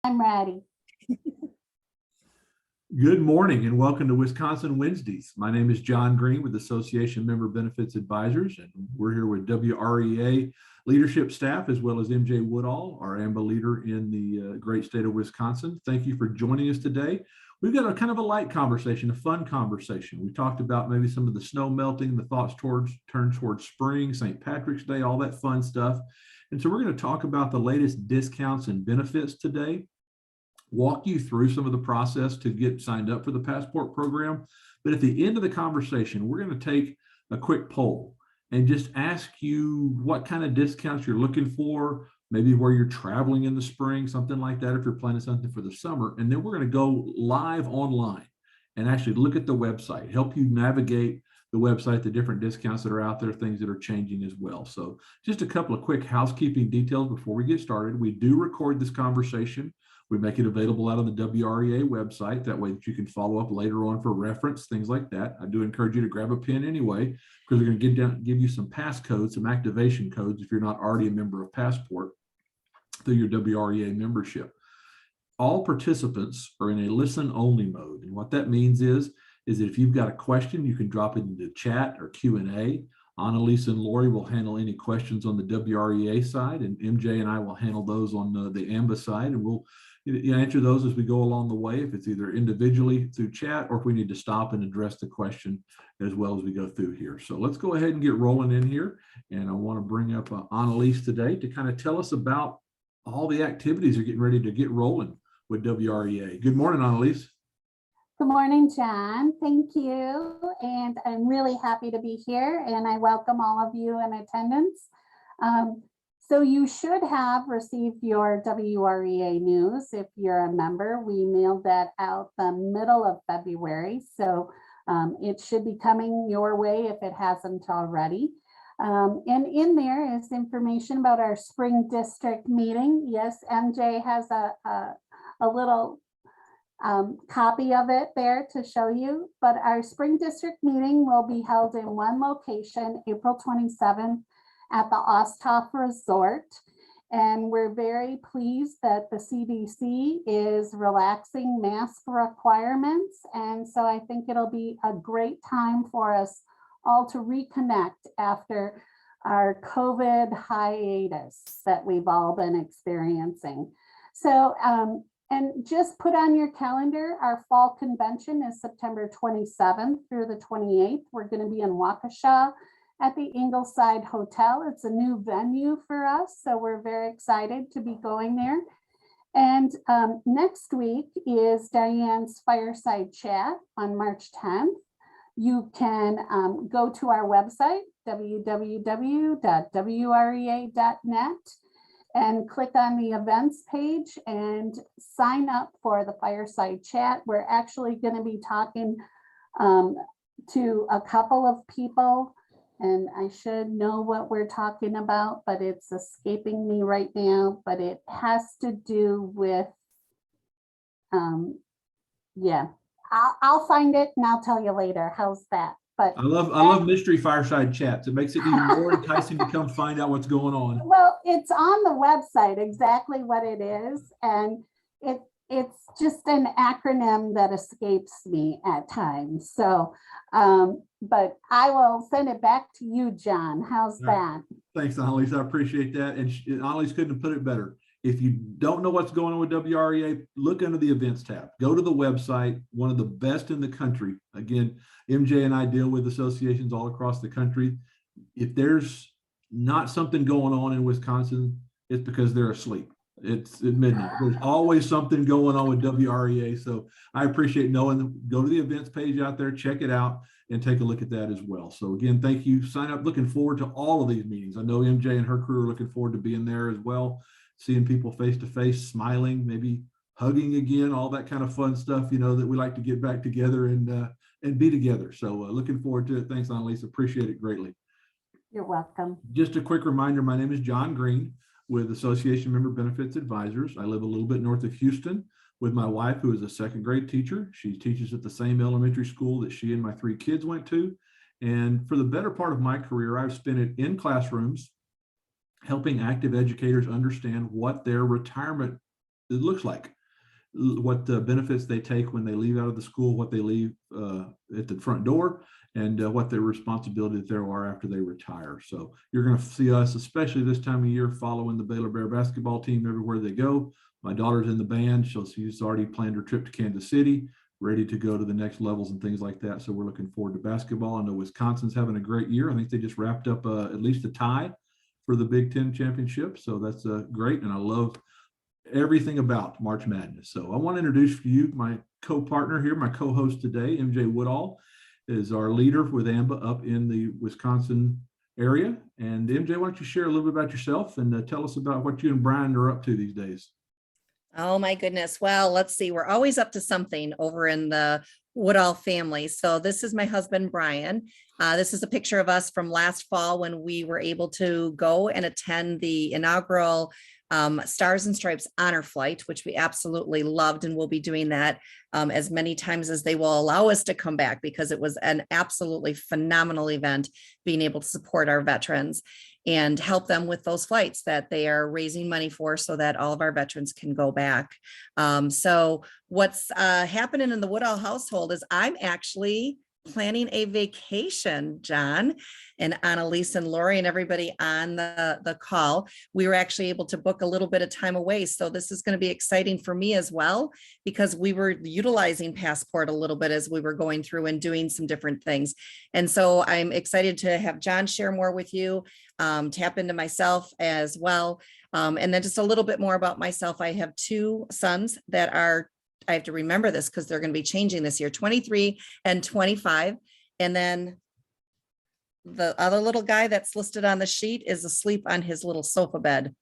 I'm ready. Good morning and welcome to Wisconsin Wednesdays. My name is John Green with Association Member Benefits Advisors, and we're here with WREA leadership staff as well as MJ Woodall, our AMBA leader in the great state of Wisconsin. Thank you for joining us today. We've got a kind of a light conversation, a fun conversation. We talked about maybe some of the snow melting, the thoughts turn towards spring, St. Patrick's Day, all that fun stuff. And so we're going to talk about the latest discounts and benefits today, walk you through some of the process to get signed up for the Passport program. But at the end of the conversation, we're going to take a quick poll and just ask you what kind of discounts you're looking for, maybe where you're traveling in the spring, something like that, if you're planning something for the summer. And then we're going to go live online and actually look at the website, help you navigate the website, the different discounts that are out there, things that are changing as well. So just a couple of quick housekeeping details before we get started. We do record this conversation. We make it available out on the WREA website. That way that you can follow up later on for reference, things like that. I do encourage you to grab a pen anyway, because we're going to give you some passcodes, some activation codes if you're not already a member of Passport through your WREA membership. All participants are in a listen-only mode. And what that means is that if you've got a question, you can drop it into chat or Q&A. Annalise and Lori will handle any questions on the WREA side, and MJ and I will handle those on the AMBA side, and we'll answer those as we go along the way, if it's either individually through chat or if we need to stop and address the question as well as we go through here. So let's go ahead and get rolling in here. And I want to bring up Annalise today to kind of tell us about all the activities are getting ready to get rolling with WREA. Good morning, Annalise. Good morning, John. Thank you. And I'm really happy to be here, and I welcome all of you in attendance. So you should have received your WREA news. If you're a member, we mailed that out the middle of February. So it should be coming your way if it hasn't already. And in there is information about our spring district meeting. Yes, MJ has a little copy of it there to show you, but our spring district meeting will be held in one location, April 27th at the Osthoff Resort. And we're very pleased that the CDC is relaxing mask requirements. And so I think it'll be a great time for us all to reconnect after our COVID hiatus that we've all been experiencing. So, and just put on your calendar, our fall convention is September 27th through the 28th. We're going to be in Waukesha at the Ingleside Hotel. It's a new venue for us, so we're very excited to be going there. And next week is Diane's Fireside Chat on March 10th. You can go to our website, www.wrea.net, and click on the events page and sign up for the Fireside Chat. We're actually going to be talking to a couple of people, and I should know what we're talking about, but it's escaping me right now. But it has to do with, yeah, I'll find it and I'll tell you later. How's that? But I love mystery fireside chats. It makes it even more enticing to come find out what's going on. Well, it's on the website exactly what it is, and it's just an acronym that escapes me at times. So, but I will send it back to you, John. How's that? Thanks, Annalise. I appreciate that. And Annalise couldn't have put it better. If you don't know what's going on with WREA, look under the events tab. Go to the website, one of the best in the country. Again, MJ and I deal with associations all across the country. If there's not something going on in Wisconsin, it's because they're asleep. It's at midnight. There's always something going on with WREA. So I appreciate knowing them. Go to the events page out there, check it out, and take a look at that as well. So again, thank you. Sign up. Looking forward to all of these meetings. I know MJ and her crew are looking forward to being there as well, seeing people face to face, smiling, maybe hugging again, all that kind of fun stuff, you know, that we like to get back together and be together. So looking forward to it. Thanks, Annalise. Appreciate it greatly. You're welcome. Just a quick reminder, my name is John Green with Association Member Benefits Advisors. I live a little bit north of Houston with my wife, who is a second grade teacher. She teaches at the same elementary school that she and my 3 kids went to. And for the better part of my career, I've spent it in classrooms, helping active educators understand what their retirement it looks like, what the benefits they take when they leave out of the school, what they leave at the front door, and what their responsibilities there are after they retire. So you're going to see us, especially this time of year, following the Baylor Bear basketball team everywhere they go. My daughter's in the band. She's already planned her trip to Kansas City, ready to go to the next levels and things like that. So we're looking forward to basketball. I know Wisconsin's having a great year. I think they just wrapped up at least a tie for the Big Ten championship. So that's great. And I love everything about March Madness. So I want to introduce you my co-partner here, my co-host today, MJ Woodall, is our leader with AMBA up in the Wisconsin area. And MJ, why don't you share a little bit about yourself and tell us about what you and Brian are up to these days? Oh my goodness. Well, let's see. We're always up to something over in the Woodall family. So this is my husband, Brian. This is a picture of us from last fall when we were able to go and attend the inaugural Stars and Stripes honor flight, which we absolutely loved, and we'll be doing that as many times as they will allow us to come back, because it was an absolutely phenomenal event, being able to support our veterans and help them with those flights that they are raising money for, so that all of our veterans can go back. So what's happening in the Woodall household is I'm actually planning a vacation, John and Annalise and Lori and everybody on the call. We were actually able to book a little bit of time away. So this is going to be exciting for me as well, because we were utilizing Passport a little bit as we were going through and doing some different things. And so I'm excited to have John share more with you, tap into myself as well. And then just a little bit more about myself. I have two sons that are, I have to remember this because they're going to be changing this year, 23 and 25. And then the other little guy that's listed on the sheet is asleep on his little sofa bed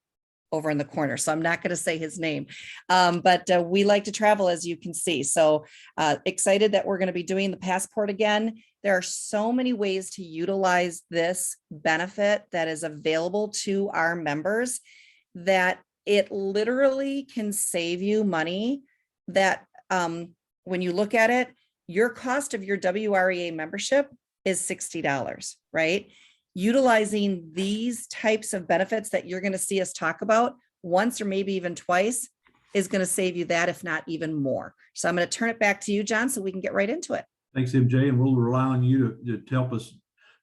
over in the corner. So I'm not going to say his name, but we like to travel, as you can see. So excited that we're going to be doing the Passport again. There are so many ways to utilize this benefit that is available to our members that it literally can save you money. That when you look at it, your cost of your WREA membership is $60, right? Utilizing these types of benefits that you're going to see us talk about once or maybe even twice is going to save you that, if not even more. So I'm going to turn it back to you, John, so we can get right into it. Thanks, MJ, and we'll rely on you to help us,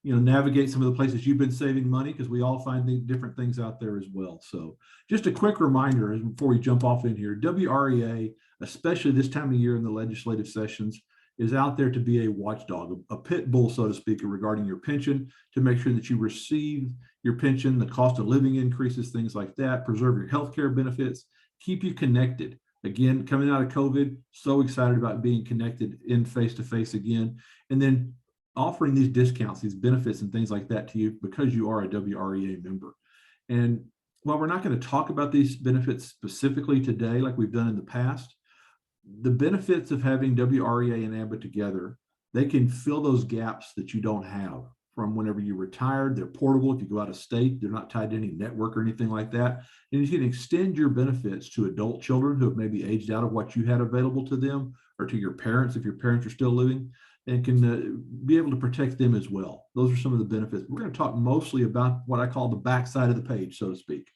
navigate some of the places you've been saving money, because we all find the different things out there as well. So just a quick reminder before we jump off in here, WREA, especially this time of year in the legislative sessions, is out there to be a watchdog, a pit bull, so to speak, regarding your pension, to make sure that you receive your pension, the cost of living increases, things like that, preserve your healthcare benefits, keep you connected. Again, coming out of COVID, so excited about being connected in face-to-face again, and then offering these discounts, these benefits and things like that to you because you are a WREA member. And while we're not going to talk about these benefits specifically today, like we've done in the past, the benefits of having WREA and AMBA together, they can fill those gaps that you don't have from whenever you retired. They're portable. If you go out of state, they're not tied to any network or anything like that. And you can extend your benefits to adult children who have maybe aged out of what you had available to them, or to your parents if your parents are still living, and can be able to protect them as well. Those are some of the benefits. We're going to talk mostly about what I call the backside of the page, so to speak,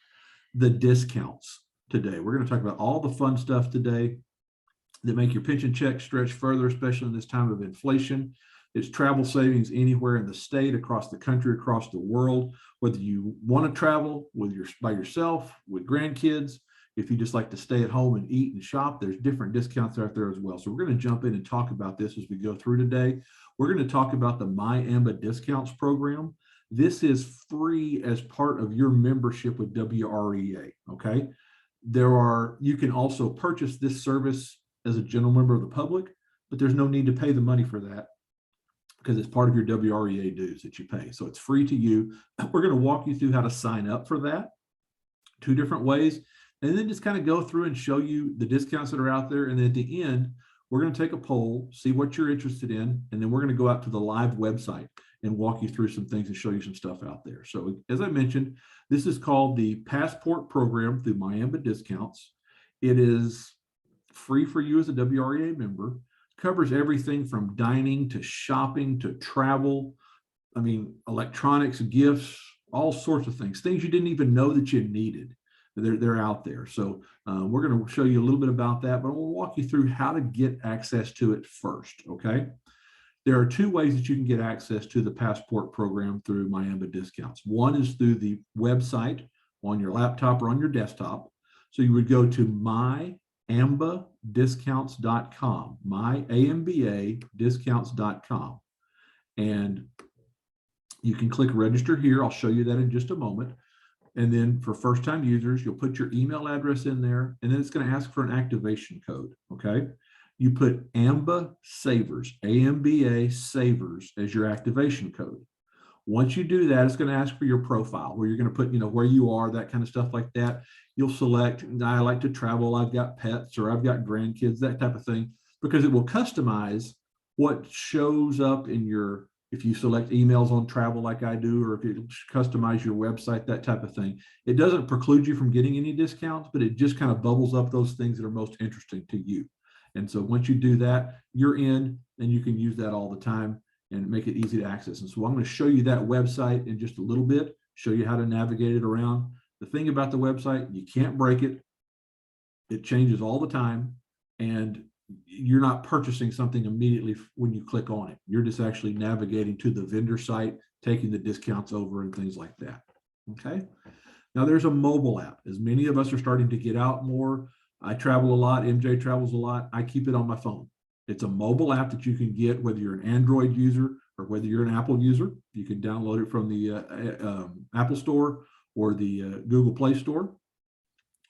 the discounts today. We're going to talk about all the fun stuff today that make your pension check stretch further, especially in this time of inflation. It's travel savings anywhere in the state, across the country, across the world, whether you want to travel by yourself, with grandkids. If you just like to stay at home and eat and shop, there's different discounts out there as well. So we're going to jump in and talk about this as we go through today. We're going to talk about the My AMBA Discounts program. This is free as part of your membership with WREA, okay? You can also purchase this service as a general member of the public, but there's no need to pay the money for that because it's part of your WREA dues that you pay. So it's free to you. We're going to walk you through how to sign up for that, 2 different ways, and then just kind of go through and show you the discounts that are out there. And then at the end, we're going to take a poll, see what you're interested in, and then we're going to go out to the live website and walk you through some things and show you some stuff out there. So as I mentioned, this is called the Passport program through My AMBA Discounts. It is free for you as a WREA member, covers everything from dining to shopping to travel. Electronics, gifts, all sorts of things you didn't even know that you needed. They're out there. So we're going to show you a little bit about that, but we'll walk you through how to get access to it first. Okay. There are two ways that you can get access to the Passport program through MyAmba discounts. One is through the website on your laptop or on your desktop. So you would go to myambadiscounts.com, myambadiscounts.com. And you can click register here. I'll show you that in just a moment. And then for first-time users, you'll put your email address in there, and then it's going to ask for an activation code. Okay. You put AMBA Savers, AMBA Savers as your activation code. Once you do that, it's going to ask for your profile where you're going to put, where you are, that kind of stuff like that. You'll select, I like to travel, I've got pets, or I've got grandkids, that type of thing, because it will customize what shows up in your, if you select emails on travel like I do, or if you customize your website, that type of thing. It doesn't preclude you from getting any discounts, but it just kind of bubbles up those things that are most interesting to you. And so once you do that, you're in, and you can use that all the time and make it easy to access. And so I'm going to show you that website in just a little bit, show you how to navigate it around. The thing about the website, you can't break it. It changes all the time, and you're not purchasing something immediately when you click on it. You're just actually navigating to the vendor site, taking the discounts over and things like that. Okay. Now there's a mobile app. As many of us are starting to get out more, I travel a lot, MJ travels a lot, I keep it on my phone. It's a mobile app that you can get whether you're an Android user or whether you're an Apple user. You can download it from the Apple Store or the Google Play Store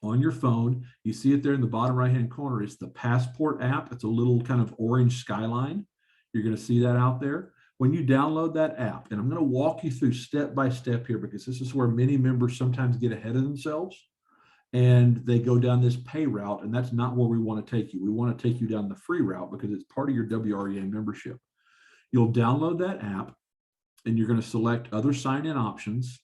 on your phone. You see it there in the bottom right-hand corner. It's the Passport app. It's a little kind of orange skyline. You're going to see that out there. When you download that app, and I'm going to walk you through step by step here, because this is where many members sometimes get ahead of themselves and they go down this pay route, and that's not where we want to take you. We want to take you down the free route because it's part of your WREA membership. You'll download that app, and you're going to select other sign-in options,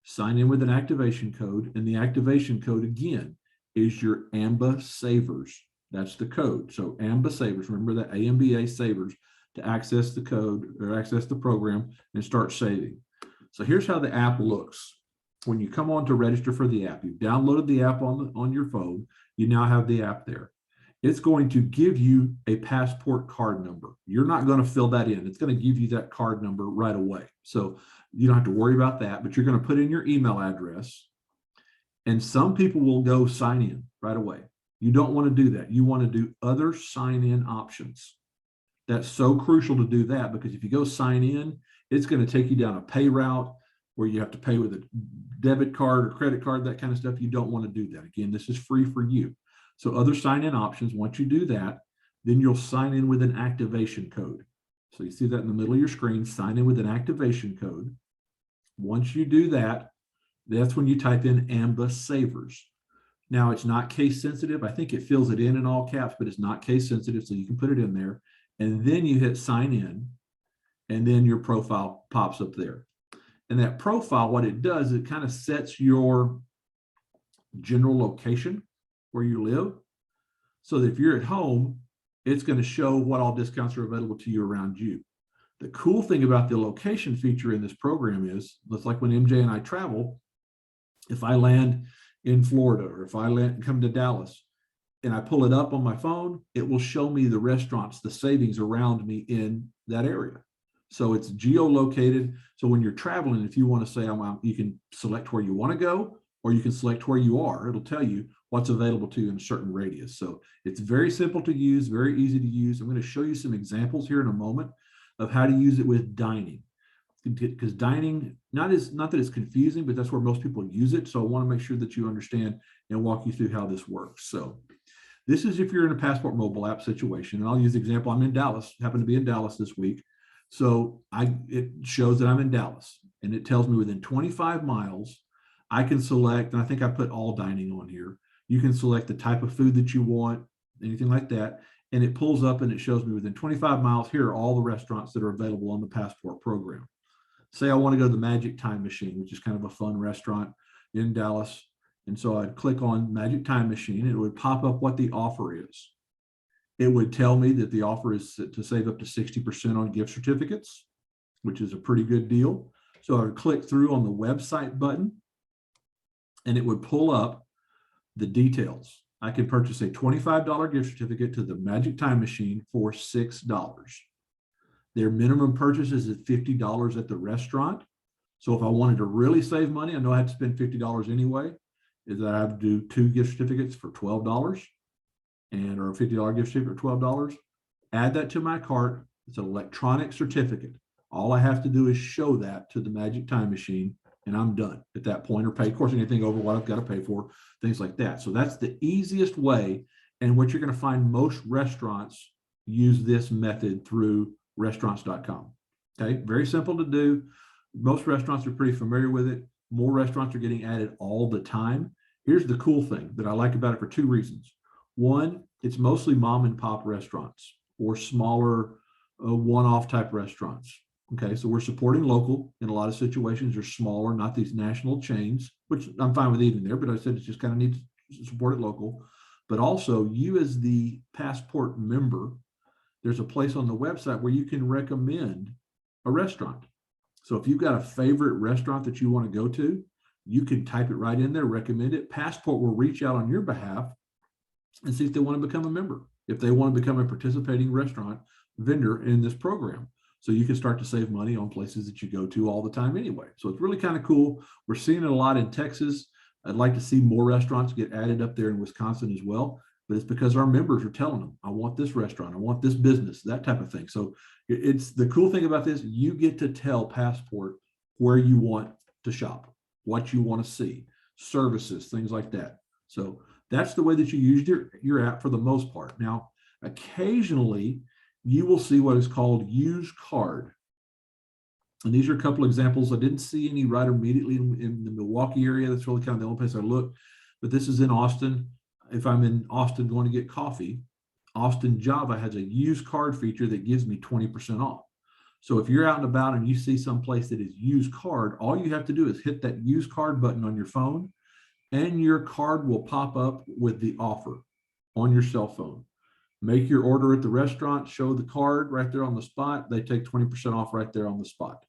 sign in with an activation code, and the activation code again is your AMBA Savers. That's the code. So AMBA Savers, remember that AMBA Savers, to access the code or access the program and start saving. So here's how the app looks. When you come on to register for the app, you've downloaded the app on your phone, you now have the app there. It's going to give you a Passport card number. You're not going to fill that in. It's going to give you that card number right away. So you don't have to worry about that, but you're going to put in your email address, and some people will go sign in right away. You don't want to do that. You want to do other sign-in options. That's so crucial to do that, because if you go sign in, it's going to take you down a pay route where you have to pay with a debit card or credit card, that kind of stuff. You don't want to do that. Again, this is free for you. So other sign-in options, once you do that, then you'll sign in with an activation code. So you see that in the middle of your screen, sign in with an activation code. Once you do that, that's when you type in AMBA Savers. Now it's not case sensitive. I think it fills it in all caps, but it's not case sensitive, so you can put it in there. And then you hit sign in, and then your profile pops up there. And that profile, what it does, it kind of sets your general location where you live. So that if you're at home, it's going to show what all discounts are available to you around you. The cool thing about the location feature in this program is, it's like when MJ and I travel, if I land in Florida or if I come to Dallas and I pull it up on my phone, it will show me the restaurants, the savings around me in that area. So it's geolocated. So when you're traveling, if you want to say, you can select where you want to go, or you can select where you are. It'll tell you what's available to you in a certain radius. So it's very simple to use, very easy to use. I'm going to show you some examples here in a moment of how to use it with dining. Because dining, not that it's confusing, but that's where most people use it. So I want to make sure that you understand and walk you through how this works. So this is if you're in a Passport mobile app situation. And I'll use the example, I'm in Dallas, happen to be in Dallas this week. So it shows that I'm in Dallas, and it tells me within 25 miles, I can select, and I think I put all dining on here. You can select the type of food that you want, anything like that. And it pulls up and it shows me within 25 miles, here are all the restaurants that are available on the Passport program. Say I want to go to the Magic Time Machine, which is kind of a fun restaurant in Dallas. And so I'd click on Magic Time Machine, and it would pop up what the offer is. It would tell me that the offer is to save up to 60% on gift certificates, which is a pretty good deal. So I would click through on the website button, and it would pull up the details. I can purchase a $25 gift certificate to the Magic Time Machine for $6. Their minimum purchase is at $50 at the restaurant. So if I wanted to really save money, I know I had to spend $50 anyway, is that I have to do 2 gift certificates for $12 and or a $50 gift certificate for $12. Add that to my cart. It's an electronic certificate. All I have to do is show that to the Magic Time Machine and I'm done at that point, or pay, of course, anything over what I've got to pay for, things like that. So that's the easiest way, and what you're going to find most restaurants use this method through restaurants.com. Okay, very simple to do. Most restaurants are pretty familiar with it. More restaurants are getting added all the time. Here's the cool thing that I like about it for 2 reasons. One, it's mostly mom and pop restaurants or smaller one-off type restaurants. Okay, so we're supporting local in a lot of situations. They're smaller, not these national chains, which I'm fine with even there, but I said it's just kind of need to support it local. But also, you as the Passport member, there's a place on the website where you can recommend a restaurant. So if you've got a favorite restaurant that you want to go to, you can type it right in there, recommend it. Passport will reach out on your behalf and see if they want to become a member, if they want to become a participating restaurant vendor in this program. So you can start to save money on places that you go to all the time anyway. So it's really kind of cool. We're seeing it a lot in Texas. I'd like to see more restaurants get added up there in Wisconsin as well. But it's because our members are telling them, I want this restaurant, I want this business, that type of thing. So it's the cool thing about this, you get to tell Passport where you want to shop, what you want to see, services, things like that. So that's the way that you use your app for the most part. Now, occasionally, you will see what is called use card. And these are a couple examples. I didn't see any right immediately in the Milwaukee area. That's really kind of the only place I looked. But this is in Austin. If I'm in Austin going to get coffee, Austin Java has a use card feature that gives me 20% off. So if you're out and about and you see some place that is use card, all you have to do is hit that use card button on your phone and your card will pop up with the offer on your cell phone. Make your order at the restaurant, show the card right there on the spot. They take 20% off right there on the spot.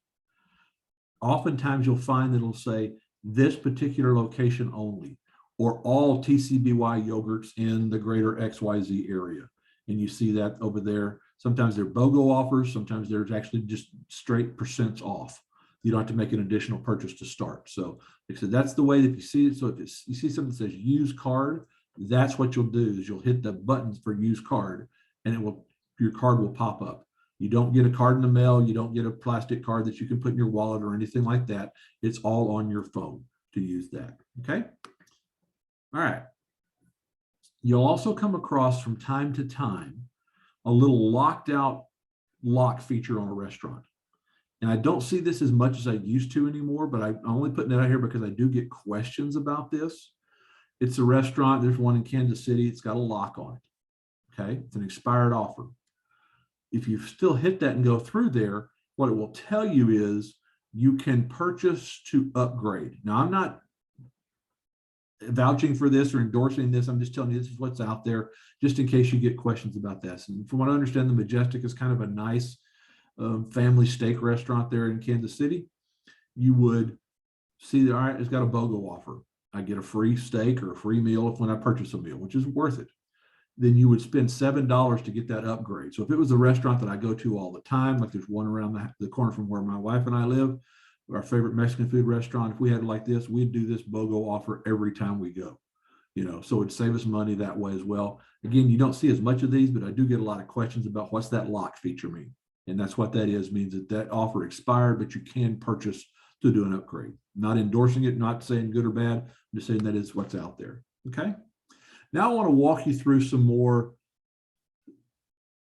Oftentimes you'll find that it'll say this particular location only, or all TCBY yogurts in the greater XYZ area. And you see that over there. Sometimes they're BOGO offers. Sometimes there's actually just straight percents off. You don't have to make an additional purchase to start. So like I said, that's the way that you see it. So if you see something that says use card, that's what you'll do is you'll hit the buttons for use card and your card will pop up. You don't get a card in the mail. You don't get a plastic card that you can put in your wallet or anything like that. It's all on your phone to use that. Okay. All right. You'll also come across from time to time a little locked out lock feature on a restaurant. And I don't see this as much as I used to anymore, but I'm only putting it out here because I do get questions about this. It's a restaurant. There's one in Kansas City. It's got a lock on it. Okay. It's an expired offer. If you still hit that and go through there, what it will tell you is you can purchase to upgrade. Now, I'm not vouching for this or endorsing this. I'm just telling you this is what's out there, just in case you get questions about this. And from what I understand, the Majestic is kind of a nice family steak restaurant there in Kansas City. You would see that, all right, it's got a BOGO offer. I get a free steak or a free meal when I purchase a meal, which is worth it. Then you would spend $7 to get that upgrade. So if it was a restaurant that I go to all the time, like there's one around the corner from where my wife and I live, our favorite Mexican food restaurant, if we had it like this, we'd do this BOGO offer every time we go, so it'd save us money that way as well. Again, you don't see as much of these, but I do get a lot of questions about what's that lock feature mean? And that's what that is, means that offer expired, but you can purchase to do an upgrade. Not endorsing it, not saying good or bad. I'm just saying that is what's out there. Okay. Now I want to walk you through some more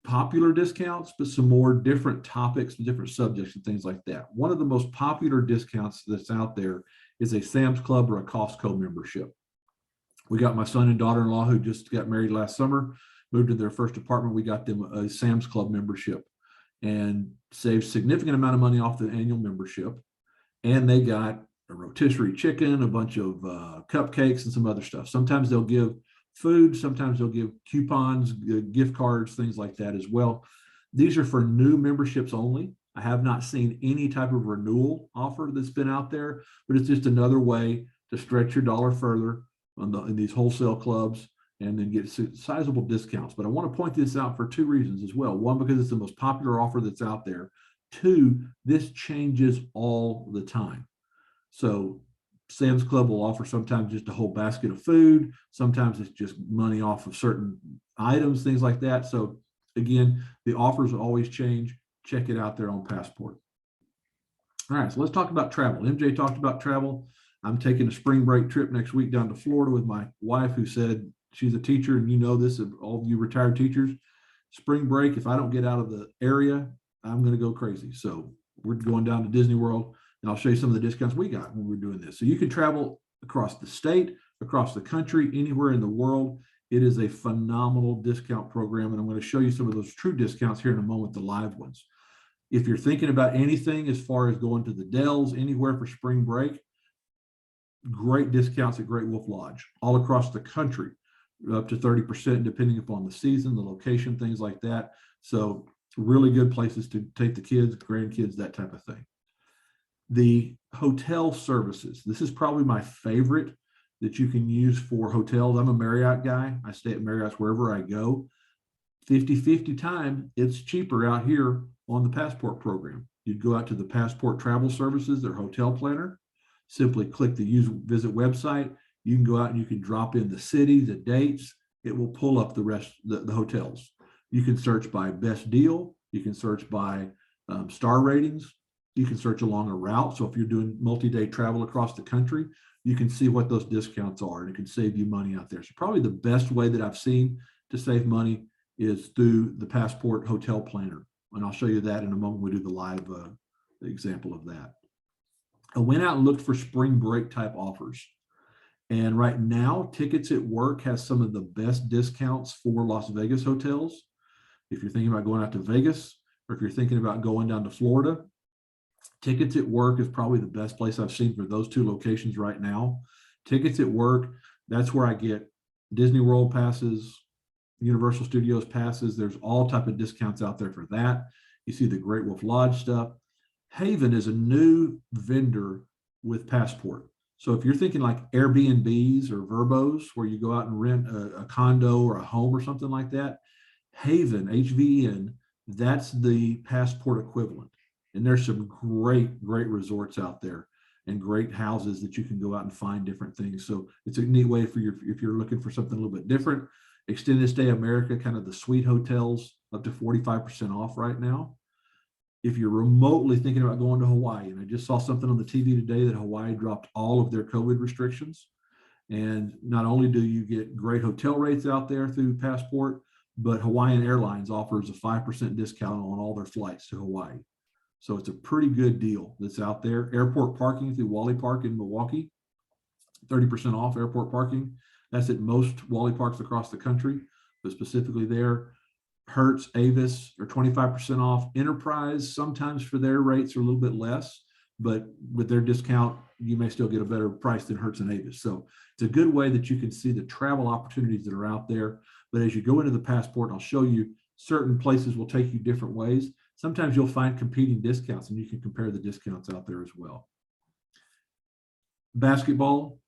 popular discounts, but some more different topics and different subjects and things like that. One of the most popular discounts that's out there is a Sam's Club or a Costco membership. We got my son and daughter-in-law who just got married last summer, moved to their first apartment. We got them a Sam's Club membership and saved significant amount of money off the annual membership. And they got a rotisserie chicken, a bunch of cupcakes and some other stuff. Sometimes they'll give food, sometimes they'll give coupons, gift cards, things like that as well. These are for new memberships only. I have not seen any type of renewal offer that's been out there, but it's just another way to stretch your dollar further in these wholesale clubs and then get sizable discounts. But I want to point this out for two reasons as well. One, because it's the most popular offer that's out there. Two, this changes all the time. So Sam's Club will offer sometimes just a whole basket of food. Sometimes it's just money off of certain items, things like that. So again, the offers will always change. Check it out there on Passport. All right, so let's talk about travel. MJ talked about travel. I'm taking a spring break trip next week down to Florida with my wife, who said she's a teacher, and you know this, all of you retired teachers. Spring break, if I don't get out of the area, I'm going to go crazy. So we're going down to Disney World, and I'll show you some of the discounts we got when we're doing this. So you can travel across the state, across the country, anywhere in the world. It is a phenomenal discount program, and I'm going to show you some of those true discounts here in a moment, the live ones. If you're thinking about anything as far as going to the Dells, anywhere for spring break, great discounts at Great Wolf Lodge all across the country, up to 30% depending upon the season, the location, things like that. So really good places to take the kids, grandkids, that type of thing. The hotel services, this is probably my favorite that you can use for hotels. I'm a Marriott guy. I stay at Marriott's wherever I go. 50-50 time, it's cheaper out here on the Passport program. You'd go out to the Passport Travel Services, their hotel planner, simply click the visit website. You can go out and you can drop in the city, the dates. It will pull up the rest, the hotels. You can search by best deal. You can search by star ratings. You can search along a route. So if you're doing multi-day travel across the country, you can see what those discounts are, and it can save you money out there. So probably the best way that I've seen to save money is through the Passport Hotel Planner. And I'll show you that in a moment. We do the live example of that. I went out and looked for spring break type offers. And right now, Tickets at Work has some of the best discounts for Las Vegas hotels. If you're thinking about going out to Vegas, or if you're thinking about going down to Florida, Tickets at Work is probably the best place I've seen for those two locations right now. Tickets at Work, that's where I get Disney World passes, Universal Studios passes. There's all type of discounts out there for that. You see the Great Wolf Lodge stuff. Haven is a new vendor with Passport. So if you're thinking like Airbnbs or Verbos, where you go out and rent a condo or a home or something like that, Haven, HVN, that's the Passport equivalent. And there's some great resorts out there and great houses that you can go out and find different things. So it's a neat way for if you're looking for something a little bit different. Extended Stay America, kind of the suite hotels, up to 45% off right now. If you're remotely thinking about going to Hawaii, and I just saw something on the TV today that Hawaii dropped all of their COVID restrictions. And not only do you get great hotel rates out there through Passport, but Hawaiian Airlines offers a 5% discount on all their flights to Hawaii. So it's a pretty good deal that's out there. Airport parking through Wally Park in Milwaukee, 30% off airport parking. That's at most Wally Parks across the country, but specifically there. Hertz, Avis are 25% off. Enterprise, sometimes for their rates are a little bit less, but with their discount, you may still get a better price than Hertz and Avis. So it's a good way that you can see the travel opportunities that are out there. But as you go into the Passport, I'll show you certain places will take you different ways. Sometimes you'll find competing discounts, and you can compare the discounts out there as well. Basketball,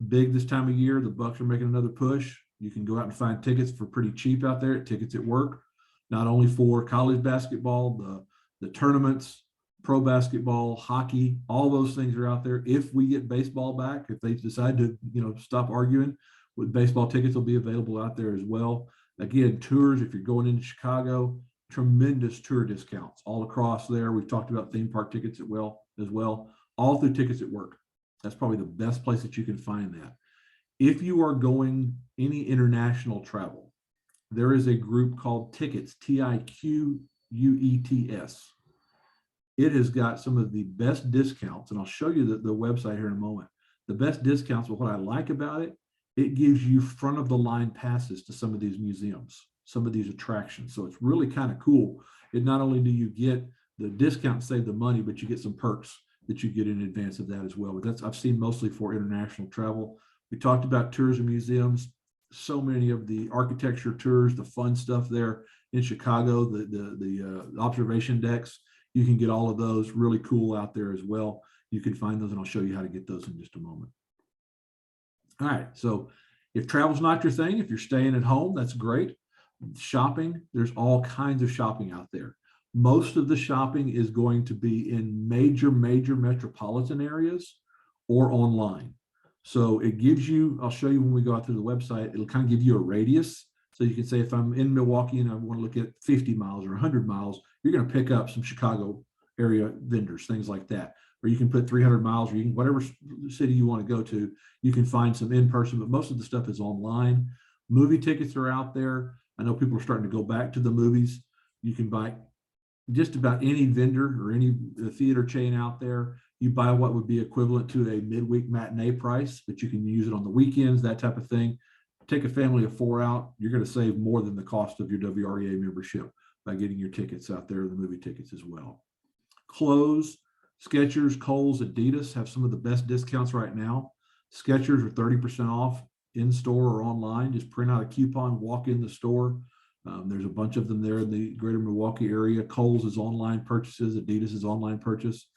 big this time of year. The Bucks are making another push. You can go out and find tickets for pretty cheap out there at Tickets at Work, not only for college basketball, the tournaments, pro basketball, hockey, all those things are out there. If we get baseball back, if they decide to, stop arguing, with baseball tickets will be available out there as well. Again, tours, if you're going into Chicago, tremendous tour discounts all across there. We've talked about theme park tickets as well, all through Tickets at Work. That's probably the best place that you can find that. If you are going any international travel, there is a group called Tickets, Tiquets. It has got some of the best discounts, and I'll show you the website here in a moment. The best discounts, but what I like about it, it gives you front of the line passes to some of these museums, some of these attractions. So it's really kind of cool. It not only do you get the discount and save the money, but you get some perks that you get in advance of that as well. But that's I've seen mostly for international travel. We talked about tours and museums. So many of the architecture tours, the fun stuff there in Chicago, the observation decks, you can get all of those really cool out there as well. You can find those, and I'll show you how to get those in just a moment. All right, so if travel's not your thing, if you're staying at home, that's great. Shopping, there's all kinds of shopping out there. Most of the shopping is going to be in major metropolitan areas or online. So it gives you, I'll show you when we go out through the website, it'll kind of give you a radius. So you can say, if I'm in Milwaukee and I want to look at 50 miles or 100 miles, you're going to pick up some Chicago area vendors, things like that. Or you can put 300 miles, or you can, whatever city you want to go to, you can find some in person, but most of the stuff is online. Movie tickets are out there. I know people are starting to go back to the movies. You can buy just about any vendor or any theater chain out there. You buy what would be equivalent to a midweek matinee price, but you can use it on the weekends, that type of thing. Take a family of 4 out, you're going to save more than the cost of your WREA membership by getting your tickets out there, the movie tickets as well. Clothes, Skechers, Kohl's, Adidas have some of the best discounts right now. Skechers are 30% off in store or online. Just print out a coupon, walk in the store. There's a bunch of them there in the greater Milwaukee area. Kohl's is online purchases. Adidas is online purchase.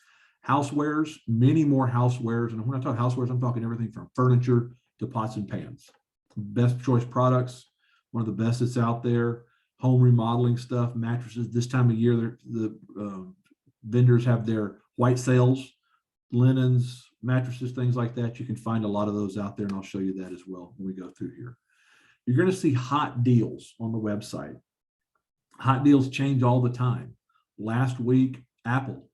Housewares, many more housewares. And when I talk housewares, I'm talking everything from furniture to pots and pans. Best choice products, one of the best that's out there. Home remodeling stuff, mattresses. This time of year, the vendors have their white sales, linens, mattresses, things like that. You can find a lot of those out there, and I'll show you that as well when we go through here. You're going to see hot deals on the website. Hot deals change all the time. Last week, Apple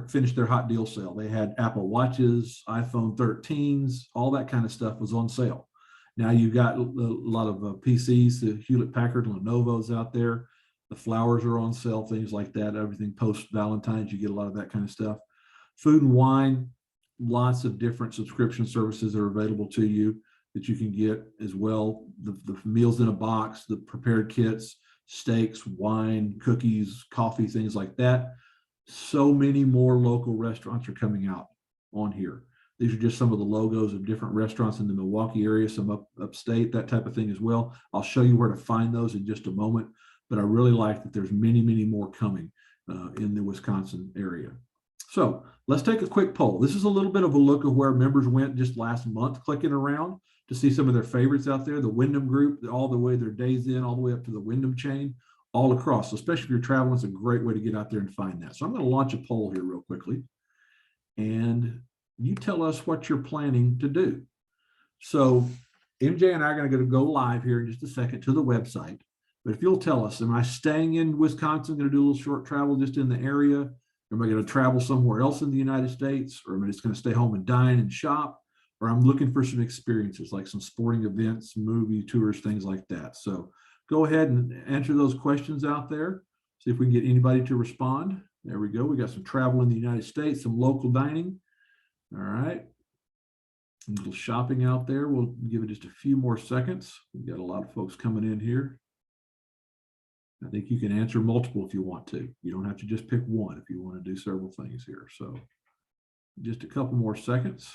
finished their hot deal sale. They had Apple Watches, iPhone 13s, all that kind of stuff was on sale. Now you've got a lot of PCs, the Hewlett Packard, Lenovo's out there. The flowers are on sale, things like that. Everything post Valentine's, you get a lot of that kind of stuff. Food and wine, lots of different subscription services are available to you that you can get as well. The meals in a box, the prepared kits, steaks, wine, cookies, coffee, things like that. So many more local restaurants are coming out on here. These are just some of the logos of different restaurants in the Milwaukee area, some upstate, that type of thing as well. I'll show you where to find those in just a moment, but I really like that there's many more coming in the Wisconsin area. So let's take a quick poll. This is a little bit of a look of where members went just last month, clicking around to see some of their favorites out there. The Wyndham group, all the way their days in, all the way up to the Wyndham chain, all across. So especially if you're traveling, it's a great way to get out there and find that. So I'm going to launch a poll here real quickly. And you tell us what you're planning to do. So MJ and I are going to go live here in just a second to the website. But if you'll tell us, am I staying in Wisconsin, going to do a little short travel just in the area? Or am I going to travel somewhere else in the United States? Or am I just going to stay home and dine and shop? Or I'm looking for some experiences like some sporting events, movie tours, things like that. So go ahead and answer those questions out there. See if we can get anybody to respond. There we go. We got some travel in the United States, some local dining. All right. A little shopping out there. We'll give it just a few more seconds. We've got a lot of folks coming in here. I think you can answer multiple if you want to. You don't have to just pick one if you want to do several things here. So just a couple more seconds.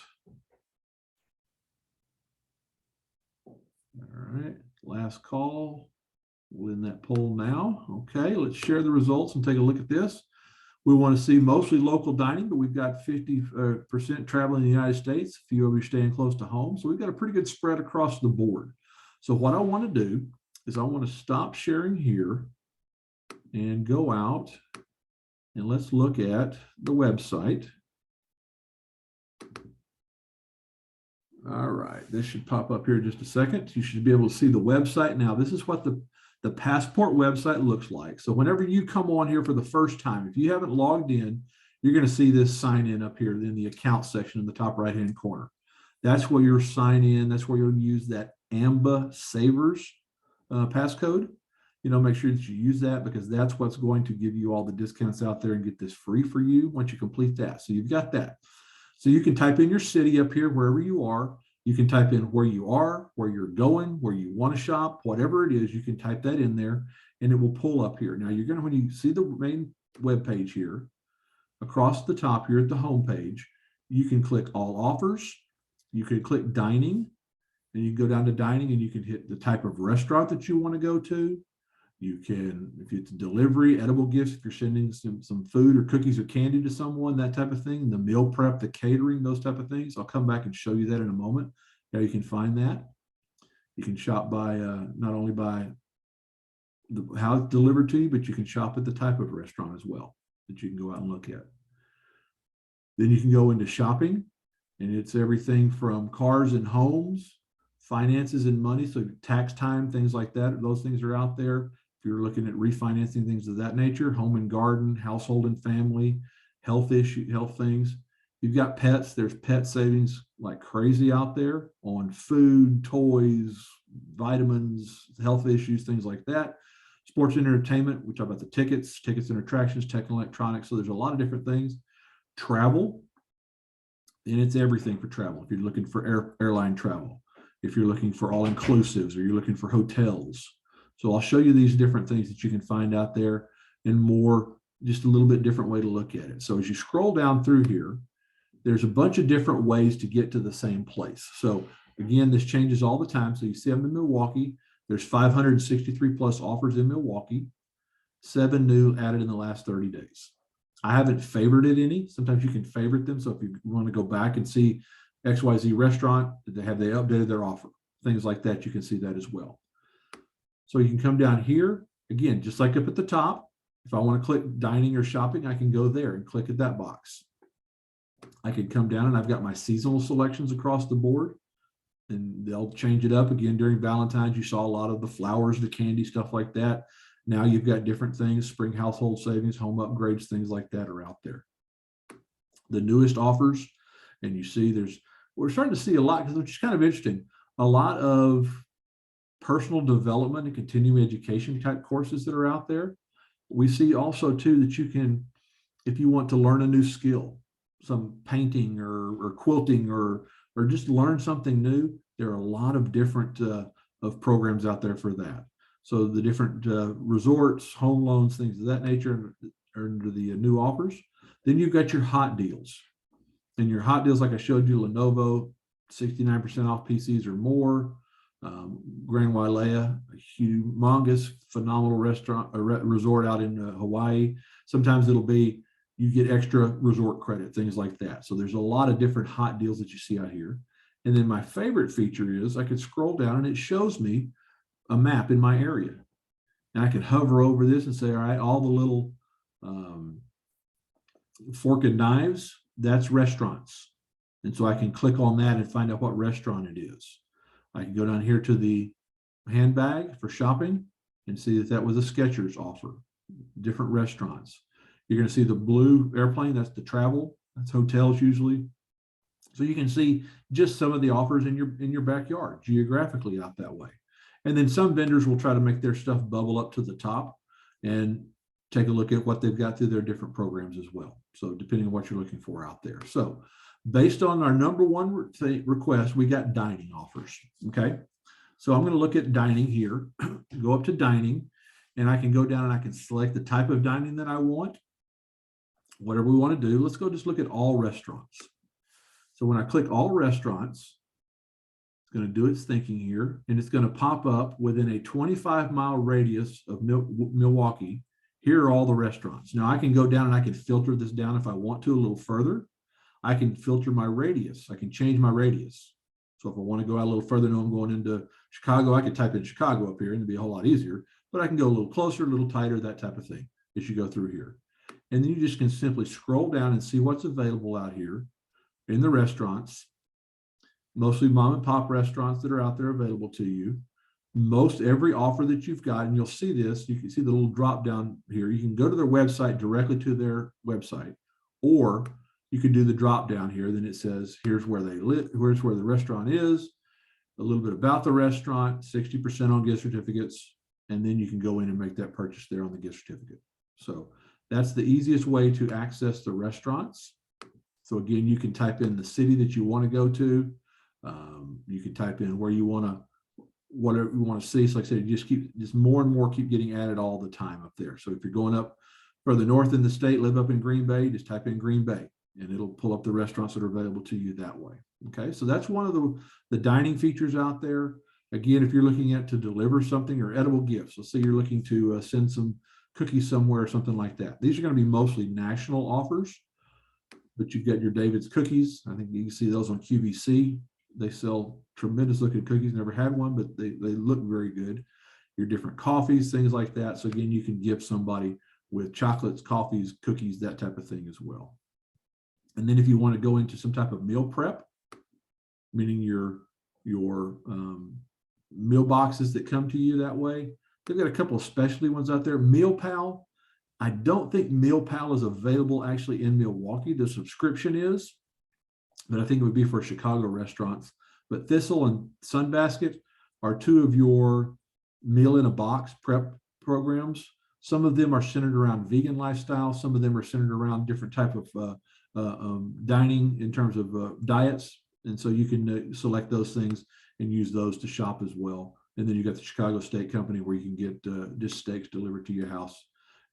All right, last call. We'll end that poll now. Okay, let's share the results and take a look at this. We want to see mostly local dining, but we've got 50% traveling in the United States. A few of you staying close to home. So we've got a pretty good spread across the board. So what I want to do is I want to stop sharing here and go out and let's look at the website. All right, this should pop up here in just a second. You should be able to see the website. Now, this is what the Passport website looks like. So whenever you come on here for the first time, if you haven't logged in, you're going to see this sign in up here in the account section in the top right-hand corner. That's where you'll sign in. That's where you'll use that AMBA Savers passcode. You know, make sure that you use that because that's what's going to give you all the discounts out there and get this free for you once you complete that. So you've got that. So you can type in your city up here, wherever you are. You can type in where you are, where you're going, where you want to shop, whatever it is, you can type that in there and it will pull up here. Now you're going to, when you see the main web page here, across the top here at the home page, you can click all offers. You can click dining and you can go down to dining and you can hit the type of restaurant that you want to go to. You can, if it's delivery, edible gifts, if you're sending some food or cookies or candy to someone, that type of thing, the meal prep, the catering, those type of things. I'll come back and show you that in a moment. how you can find that. You can shop by not only by how it's delivered to you, but you can shop at the type of restaurant as well that you can go out and look at. Then you can go into shopping, and it's everything from cars and homes, finances and money, so tax time, things like that. Those things are out there. If you're looking at refinancing, things of that nature, home and garden, household and family, health things. You've got pets. There's pet savings like crazy out there on food, toys, vitamins, health issues, things like that. Sports and entertainment, we talk about the tickets and attractions, tech and electronics. So there's a lot of different things. Travel, and it's everything for travel. If you're looking for airline travel, if you're looking for all inclusives, or you're looking for hotels. So I'll show you these different things that you can find out there, and more, just a little bit different way to look at it. So as you scroll down through here, there's a bunch of different ways to get to the same place. So again, this changes all the time. So you see I'm in Milwaukee. There's 563 plus offers in Milwaukee, 7 new added in the last 30 days. I haven't favorited any. Sometimes you can favorite them. So if you want to go back and see XYZ restaurant, they updated their offer, things like that, you can see that as well. So you can come down here, again, just like up at the top. If I want to click dining or shopping, I can go there and click at that box. I could come down and I've got my seasonal selections across the board, and they'll change it up. Again, during Valentine's, you saw a lot of the flowers, the candy, stuff like that. Now you've got different things, spring household savings, home upgrades, things like that are out there. The newest offers, and you see we're starting to see a lot, which is kind of interesting, a lot of personal development and continuing education type courses that are out there. We see also too that you can, if you want to learn a new skill, some painting or quilting or just learn something new, there are a lot of different of programs out there for that. So the different resorts, home loans, things of that nature are under the new offers. Then you've got your hot deals. And your hot deals, like I showed you, Lenovo, 69% off PCs or more. Grand Wailea, a humongous, phenomenal resort out in Hawaii. Sometimes it'll be, you get extra resort credit, things like that. So there's a lot of different hot deals that you see out here. And then my favorite feature is I could scroll down and it shows me a map in my area. And I can hover over this and say, all right, all the little fork and knives, that's restaurants. And so I can click on that and find out what restaurant it is. I can go down here to the handbag for shopping and see that was a Skechers offer, different restaurants. You're going to see the blue airplane, that's the travel, that's hotels usually. So you can see just some of the offers in your backyard geographically out that way. And then some vendors will try to make their stuff bubble up to the top and take a look at what they've got through their different programs as well. So depending on what you're looking for out there. So based on our number one request, we got dining offers. Okay. So I'm going to look at dining here, go up to dining, and I can go down and I can select the type of dining that I want, whatever we want to do. Let's go just look at all restaurants. So when I click all restaurants, it's going to do its thinking here, and it's going to pop up within a 25-mile radius of Milwaukee. Here are all the restaurants. Now I can go down and I can filter this down if I want to a little further. I can filter my radius. I can change my radius. So if I want to go out a little further, know I'm going into Chicago, I could type in Chicago up here and it'd be a whole lot easier, but I can go a little closer, a little tighter, that type of thing as you go through here. And then you just can simply scroll down and see what's available out here in the restaurants, mostly mom and pop restaurants that are out there available to you. Most every offer that you've got, and you'll see this, you can see the little drop down here. You can go to their website, directly to their website, or you can do the drop down here. Then it says, here's where they live, here's where the restaurant is, a little bit about the restaurant, 60% on gift certificates, and then you can go in and make that purchase there on the gift certificate. So that's the easiest way to access the restaurants. So again, you can type in the city that you want to go to. You can type in where you want to, whatever you want to see. So like I said, just more and more keep getting added all the time up there. So if you're going up further north in the state, live up in Green Bay, just type in Green Bay and it'll pull up the restaurants that are available to you that way. Okay, so that's one of the dining features out there. Again, if you're looking at to deliver something or edible gifts, let's say you're looking to send some cookies somewhere or something like that. These are going to be mostly national offers, but you've got your David's cookies. I think you can see those on QVC. They sell tremendous looking cookies. Never had one, but they look very good. Your different coffees, things like that. So again, you can gift somebody with chocolates, coffees, cookies, that type of thing as well. And then if you want to go into some type of meal prep, meaning your meal boxes that come to you that way, they've got a couple of specialty ones out there. Meal Pal, I don't think Meal Pal is available actually in Milwaukee. The subscription is, but I think it would be for Chicago restaurants. But Thistle and Sunbasket are two of your meal in a box prep programs. Some of them are centered around vegan lifestyle. Some of them are centered around different type of dining in terms of diets. And so you can select those things and use those to shop as well. And then you got the Chicago Steak Company where you can get just steaks delivered to your house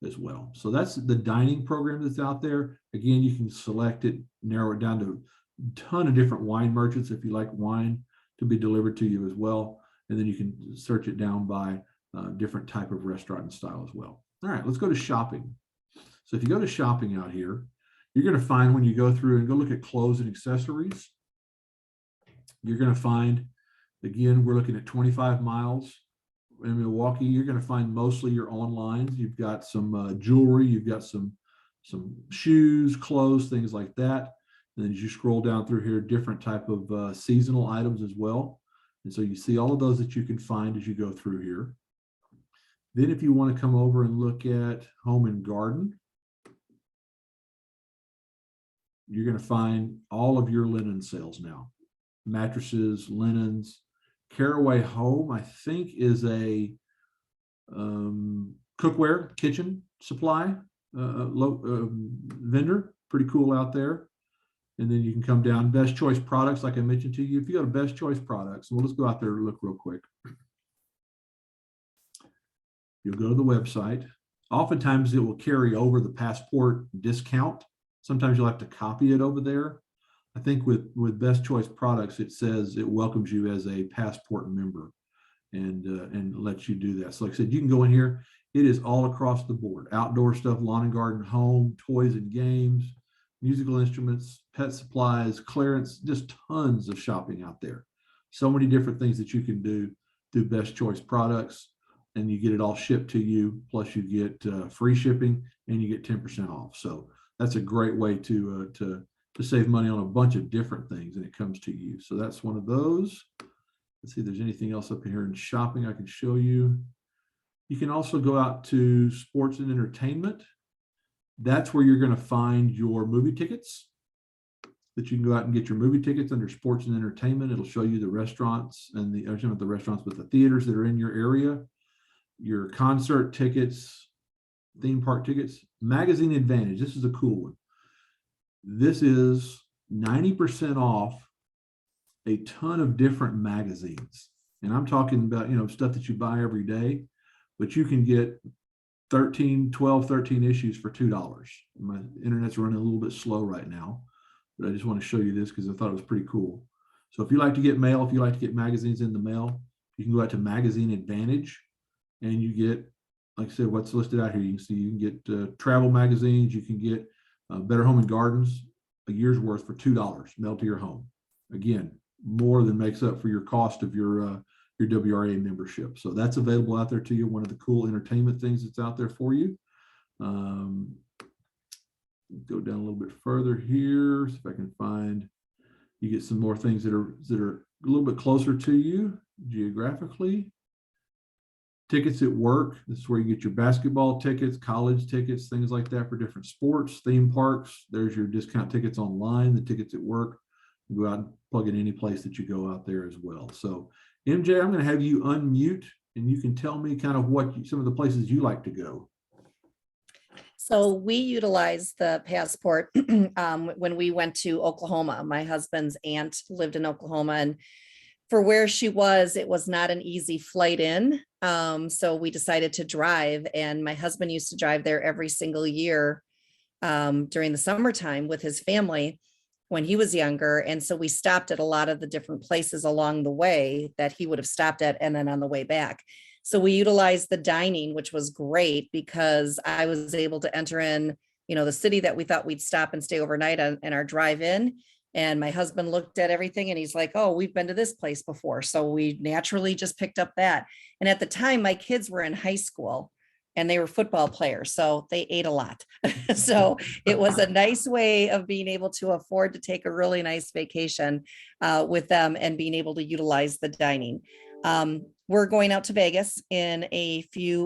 as well. So that's the dining program that's out there. Again, you can select it, narrow it down to a ton of different wine merchants if you like wine to be delivered to you as well. And then you can search it down by different type of restaurant and style as well. All right, let's go to shopping. So if you go to shopping out here, you're going to find when you go through and go look at clothes and accessories, you're going to find, again, we're looking at 25 miles in Milwaukee. You're going to find mostly your online. You've got some jewelry, you've got some shoes, clothes, things like that. And then as you scroll down through here, different type of seasonal items as well. And so you see all of those that you can find as you go through here. Then if you want to come over and look at home and garden, you're going to find all of your linen sales now. Mattresses, linens. Caraway Home, I think, is a cookware, kitchen supply vendor. Pretty cool out there. And then you can come down. Best Choice Products, like I mentioned to you. If you go to Best Choice Products, we'll just go out there and look real quick. You'll go to the website. Oftentimes it will carry over the passport discount. Sometimes you'll have to copy it over there. I think with Best Choice Products, it says it welcomes you as a passport member and lets you do that. So like I said, you can go in here. It is all across the board. Outdoor stuff, lawn and garden, home, toys and games, musical instruments, pet supplies, clearance, just tons of shopping out there. So many different things that you can do through Best Choice Products, and you get it all shipped to you. Plus you get free shipping and you get 10% off. So that's a great way to save money on a bunch of different things, and it comes to you. So that's one of those. Let's see if there's anything else up here in shopping I can show you. You can also go out to sports and entertainment. That's where you're going to find your movie tickets, that you can go out and get your movie tickets under sports and entertainment. It'll show you the restaurants and not the restaurants, but the theaters that are in your area, your concert tickets, theme park tickets. Magazine Advantage. This is a cool one. This is 90% off a ton of different magazines. And I'm talking about, stuff that you buy every day, but you can get 12, 13 issues for $2. My internet's running a little bit slow right now, but I just want to show you this because I thought it was pretty cool. So if you like to get mail, if you like to get magazines in the mail, you can go out to Magazine Advantage and you get, like I said, what's listed out here. You can see you can get travel magazines, you can get Better Home and Gardens, a year's worth for $2 mailed to your home. Again, more than makes up for your cost of your WREA membership. So that's available out there to you. One of the cool entertainment things that's out there for you. Go down a little bit further here, see if I can find. You get some more things that are a little bit closer to you geographically. Tickets at work. This is where you get your basketball tickets, college tickets, things like that for different sports, theme parks. There's your discount tickets online, the tickets at work. You go out and plug in any place that you go out there as well. So MJ, I'm going to have you unmute and you can tell me kind of some of the places you like to go. So we utilized the passport when we went to Oklahoma. My husband's aunt lived in Oklahoma, and for where she was, it was not an easy flight in. So we decided to drive, and my husband used to drive there every single year during the summertime with his family when he was younger. And so we stopped at a lot of the different places along the way that he would have stopped at, and then on the way back. So we utilized the dining, which was great because I was able to enter in, the city that we thought we'd stop and stay overnight in our drive-in. And my husband looked at everything and he's like, oh, we've been to this place before. So we naturally just picked up that. And at the time, my kids were in high school and they were football players. So they ate a lot. So it was a nice way of being able to afford to take a really nice vacation with them and being able to utilize the dining. We're going out to Vegas in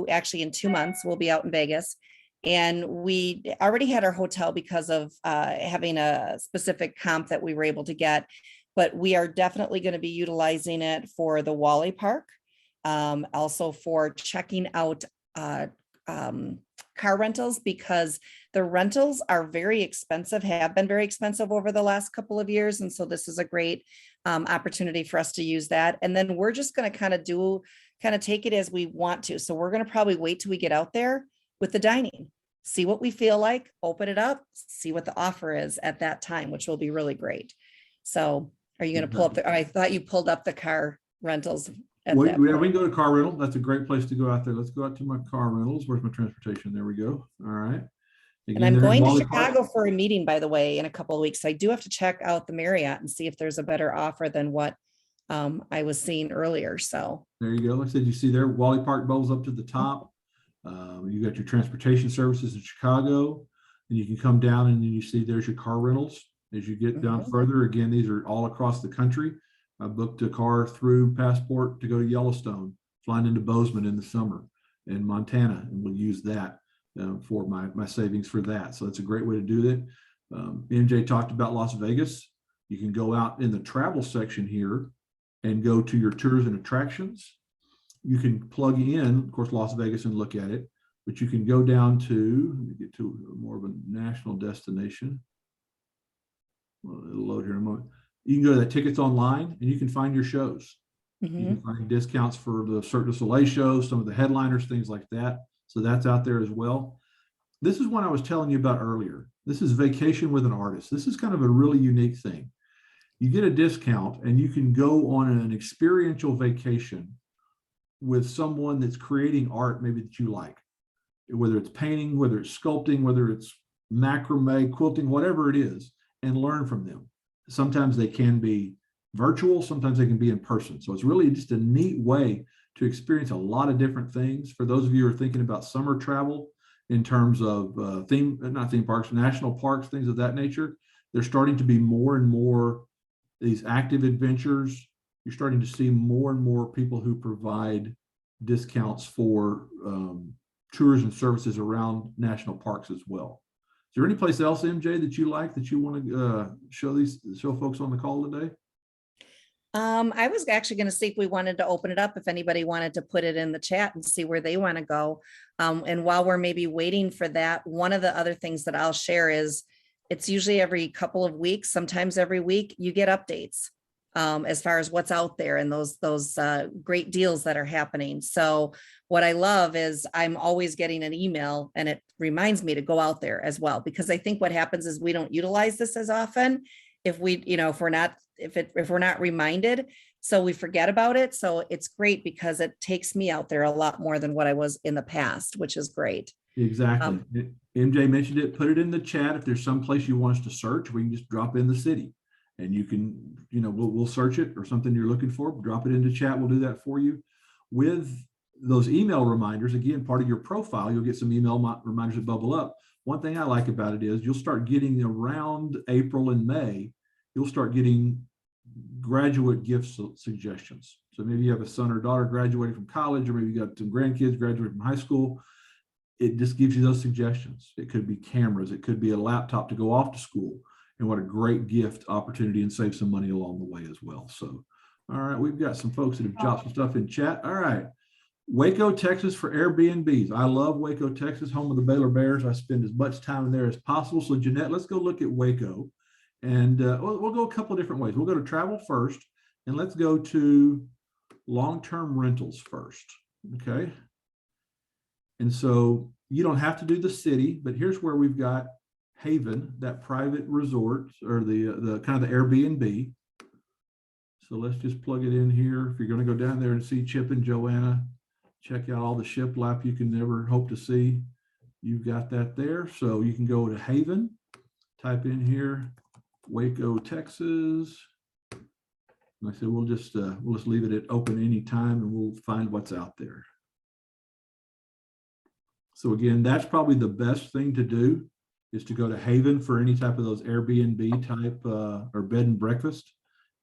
actually in 2 months, we'll be out in Vegas. And we already had our hotel because of having a specific comp that we were able to get, but we are definitely going to be utilizing it for the Wally Park, also for checking out car rentals, because the rentals are very expensive, have been very expensive over the last couple of years. And so this is a great opportunity for us to use that. And then we're just going to kind of take it as we want to. So we're going to probably wait till we get out there with the dining, see what we feel like, open it up, see what the offer is at that time, which will be really great. So are you going to pull up I thought you pulled up the car rentals. We can go to car rental. That's a great place to go out there. Let's go out to my car rentals. Where's my transportation? There we go. All right. Again, and I'm going to Chicago for a meeting, by the way, in a couple of weeks. So I do have to check out the Marriott and see if there's a better offer than what I was seeing earlier. So there you go. Like I said, you see there, Wally Park bowls up to the top. You got your transportation services in Chicago, and you can come down and you see there's your car rentals. As you get down further, again, these are all across the country. I booked a car through Passport to go to Yellowstone, flying into Bozeman in the summer in Montana, and we'll use that for my savings for that. So it's a great way to do that. MJ talked about Las Vegas. You can go out in the travel section here and go to your tours and attractions. You can plug in, of course, Las Vegas and look at it, but you can go down to, let me get to more of a national destination. Well, it'll load here in a moment. You can go to the tickets online and you can find your shows. You can find discounts for the Cirque du Soleil shows, some of the headliners, things like that. So that's out there as well. This is one I was telling you about earlier. This is Vacation with an Artist. This is kind of a really unique thing. You get a discount and you can go on an experiential vacation with someone that's creating art maybe that you like, whether it's painting, whether it's sculpting, whether it's macrame, quilting, whatever it is, and learn from them. Sometimes they can be virtual, sometimes they can be in person. So it's really just a neat way to experience a lot of different things. For those of you who are thinking about summer travel in terms of not theme parks, national parks, things of that nature, there's starting to be more and more these active adventures. You're starting to see more and more people who provide discounts for tours and services around national parks as well. Is there any place else, MJ, that you like that you want to show folks on the call today? I was actually going to see if we wanted to open it up, if anybody wanted to put it in the chat and see where they want to go. And while we're maybe waiting for that, one of the other things that I'll share is it's usually every couple of weeks, sometimes every week, you get updates as far as what's out there and those great deals that are happening. So what I love is I'm always getting an email and it reminds me to go out there as well, because I think what happens is we don't utilize this as often if we're not reminded, so we forget about it. So it's great because it takes me out there a lot more than what I was in the past, which is great. Exactly. MJ mentioned it. Put it in the chat if there's some place you want us to search. We can just drop in the city and you can, we'll search it or something you're looking for, drop it into chat. We'll do that for you. With those email reminders, again, part of your profile, you'll get some email reminders that bubble up. One thing I like about it is you'll start getting around April and May, you'll start getting graduate gift suggestions. So maybe you have a son or daughter graduating from college, or maybe you got some grandkids graduating from high school. It just gives you those suggestions. It could be cameras, it could be a laptop to go off to school. And what a great gift opportunity, and save some money along the way as well. So, all right, we've got some folks that have dropped some stuff in chat. All right. Waco, Texas for Airbnbs. I love Waco, Texas, home of the Baylor Bears. I spend as much time in there as possible. So Jeanette, let's go look at Waco. And we'll go a couple of different ways. We'll go to travel first, and let's go to long-term rentals first, okay? And so you don't have to do the city, but here's where we've got Haven, that private resort, or the kind of the Airbnb. So let's just plug it in here. If you're going to go down there and see Chip and Joanna, check out all the shiplap you can never hope to see. You've got that there. So you can go to Haven, type in here, Waco, Texas. Like I said, we'll just leave it at open anytime and we'll find what's out there. So again, that's probably the best thing to do is to go to Haven for any type of those Airbnb type or bed and breakfast.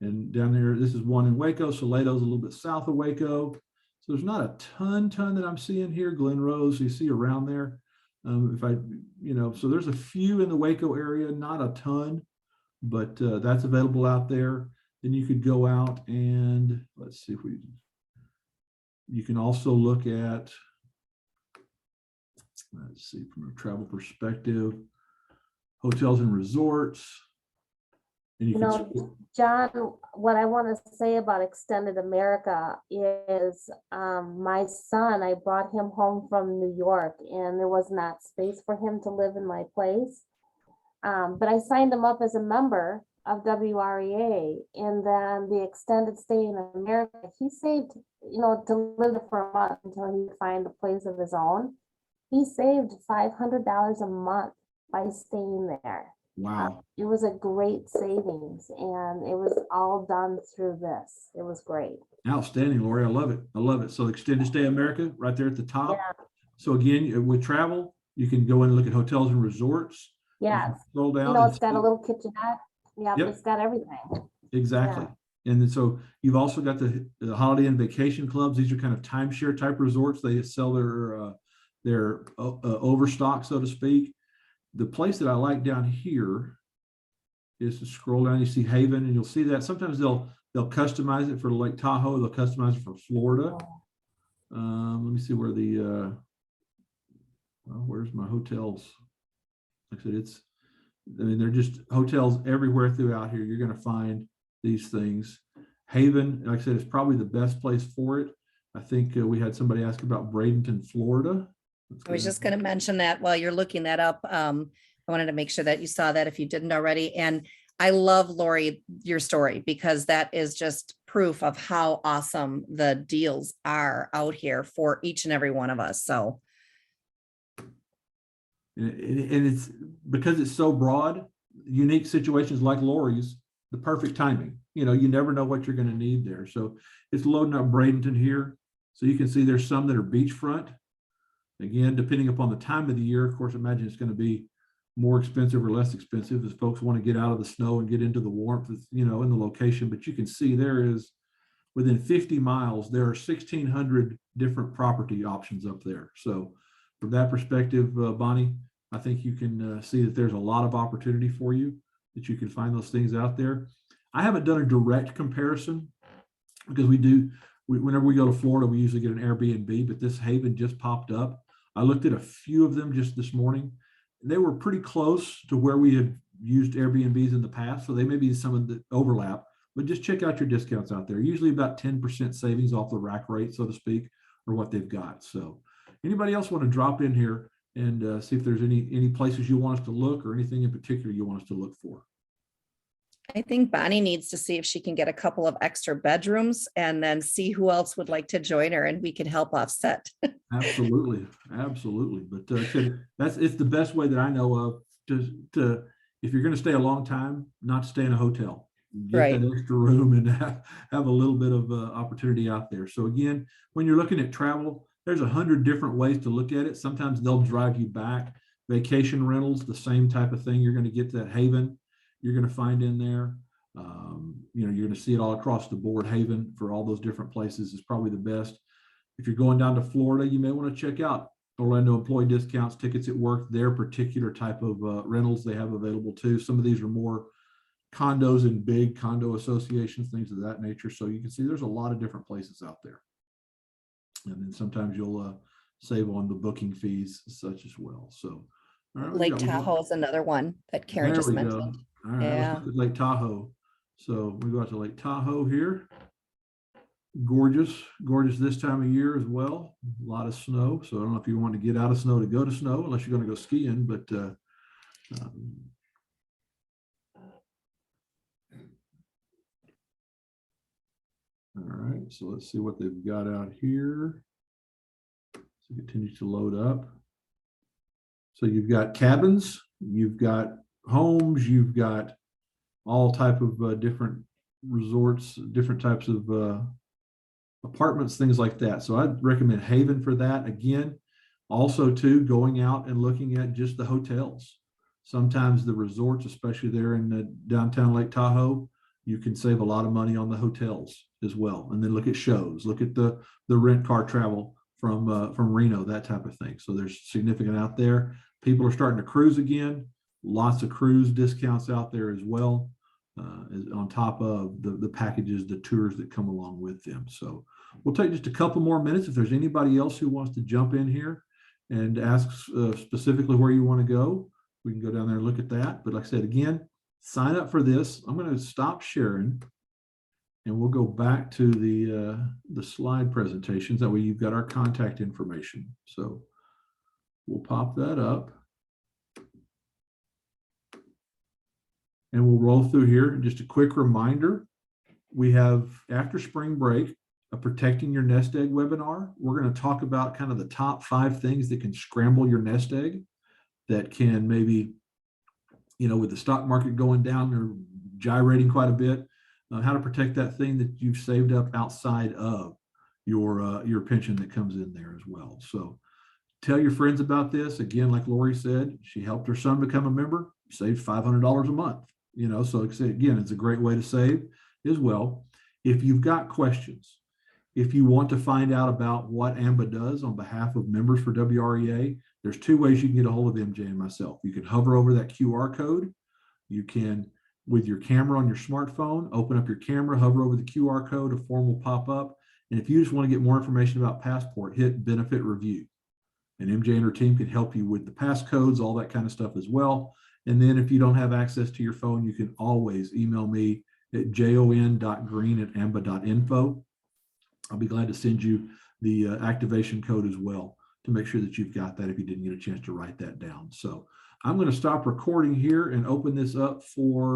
And down there, this is one in Waco. Salato's a little bit south of Waco. So there's not a ton that I'm seeing here. Glen Rose, you see around there. So there's a few in the Waco area, not a ton, but that's available out there. Then you could go out and let's see if you can also look at, let's see, from a travel perspective, hotels and resorts. And you can, John, what I want to say about Extended America is my son, I brought him home from New York and there was not space for him to live in my place. But I signed him up as a member of WREA, and then the extended stay in America, he saved, to live for a month until he could find a place of his own. He saved $500 a month by staying there. wow. It was a great savings and it was all done through this. It was great. Outstanding, Lori. I love it. I love it. So Extended Stay America right there at the top. Yeah. So again, with travel, you can go in and look at hotels and resorts. Yes. Scroll down. It's got a little kitchenette. Yeah, Yep. It's got everything. Exactly. Yeah. And then so you've also got the Holiday Inn Vacation Clubs. These are kind of timeshare type resorts. They sell their overstock, so to speak. The place that I like down here is to scroll down. You see Haven, and you'll see that sometimes they'll customize it for Lake Tahoe. They'll customize it for Florida. Let me see where where's my hotels? Like I said, they're just hotels everywhere throughout here. You're going to find these things. Haven, like I said, is probably the best place for it. I think we had somebody ask about Bradenton, Florida. I was just going to mention that while you're looking that up. I wanted to make sure that you saw that if you didn't already. And I love, Lori, your story, because that is just proof of how awesome the deals are out here for each and every one of us. So. And it's because it's so broad, unique situations like Lori's, the perfect timing. You never know what you're going to need there. So it's loading up Bradenton here. So you can see there's some that are beachfront. Again, depending upon the time of the year, of course, imagine it's going to be more expensive or less expensive as folks want to get out of the snow and get into the warmth, in the location. But you can see there is, within 50 miles, there are 1,600 different property options up there. So from that perspective, Bonnie, I think you can see that there's a lot of opportunity for you, that you can find those things out there. I haven't done a direct comparison because whenever we go to Florida, we usually get an Airbnb, but this Haven just popped up. I looked at a few of them just this morning. They were pretty close to where we had used Airbnbs in the past. So they may be some of the overlap, but just check out your discounts out there. Usually about 10% savings off the rack rate, so to speak, or what they've got. So anybody else want to drop in here and see if there's any places you want us to look or anything in particular you want us to look for? I think Bonnie needs to see if she can get a couple of extra bedrooms and then see who else would like to join her and we can help offset. Absolutely. But it's the best way that I know of to if you're going to stay a long time, not to stay in a hotel. Get Right. that extra room and have a little bit of opportunity out there. So again, when you're looking at travel, there's 100 different ways to look at it. Sometimes they'll drive you back. Vacation rentals, the same type of thing. You're going to get that Haven. You're going to find in there. You're going to see it all across the board. Haven for all those different places is probably the best. If you're going down to Florida, you may want to check out Orlando Employee Discounts, Tickets at Work, their particular type of rentals they have available too. Some of these are more condos and big condo associations, things of that nature. So you can see there's a lot of different places out there. And then sometimes you'll save on the booking fees such as well. So all right, Lake Tahoe is another one that Karen just mentioned. Go. All right, Yeah. let's look at Lake Tahoe. So we go out to Lake Tahoe here. Gorgeous this time of year as well. A lot of snow. So I don't know if you want to get out of snow to go to snow, unless you're going to go skiing, but all right, so let's see what they've got out here. So it continues to load up. So you've got cabins, you've got homes, you've got all type of different resorts, different types of apartments, things like that. So I'd recommend Haven for that. Again, also too, going out and looking at just the hotels. Sometimes the resorts, especially there in the downtown Lake Tahoe, you can save a lot of money on the hotels as well. And then look at shows, look at the rent car travel from Reno, that type of thing. So there's significant out there. People are starting to cruise again. Lots of cruise discounts out there as well, on top of the packages, the tours that come along with them. So we'll take just a couple more minutes. If there's anybody else who wants to jump in here and ask specifically where you want to go, we can go down there and look at that. But like I said, again, sign up for this. I'm going to stop sharing and we'll go back to the slide presentations. That way you've got our contact information. So we'll pop that up. And we'll roll through here. Just a quick reminder, we have, after spring break, a Protecting Your Nest Egg webinar. We're going to talk about kind of the top 5 things that can scramble your nest egg, that can maybe, with the stock market going down or gyrating quite a bit, how to protect that thing that you've saved up outside of your pension that comes in there as well. So tell your friends about this. Again, like Lori said, she helped her son become a member, saved $500 a month. So like I said, again, it's a great way to save as well. If you've got questions, if you want to find out about what AMBA does on behalf of members for WREA, there's 2 ways you can get a hold of MJ and myself. You can hover over that QR code. You can, with your camera on your smartphone, open up your camera, hover over the QR code, a form will pop up. And if you just want to get more information about Passport, hit Benefit Review. And MJ and her team can help you with the passcodes, all that kind of stuff as well. And then if you don't have access to your phone, you can always email me at jon.green@amba.info. I'll be glad to send you the activation code as well to make sure that you've got that if you didn't get a chance to write that down. So I'm going to stop recording here and open this up for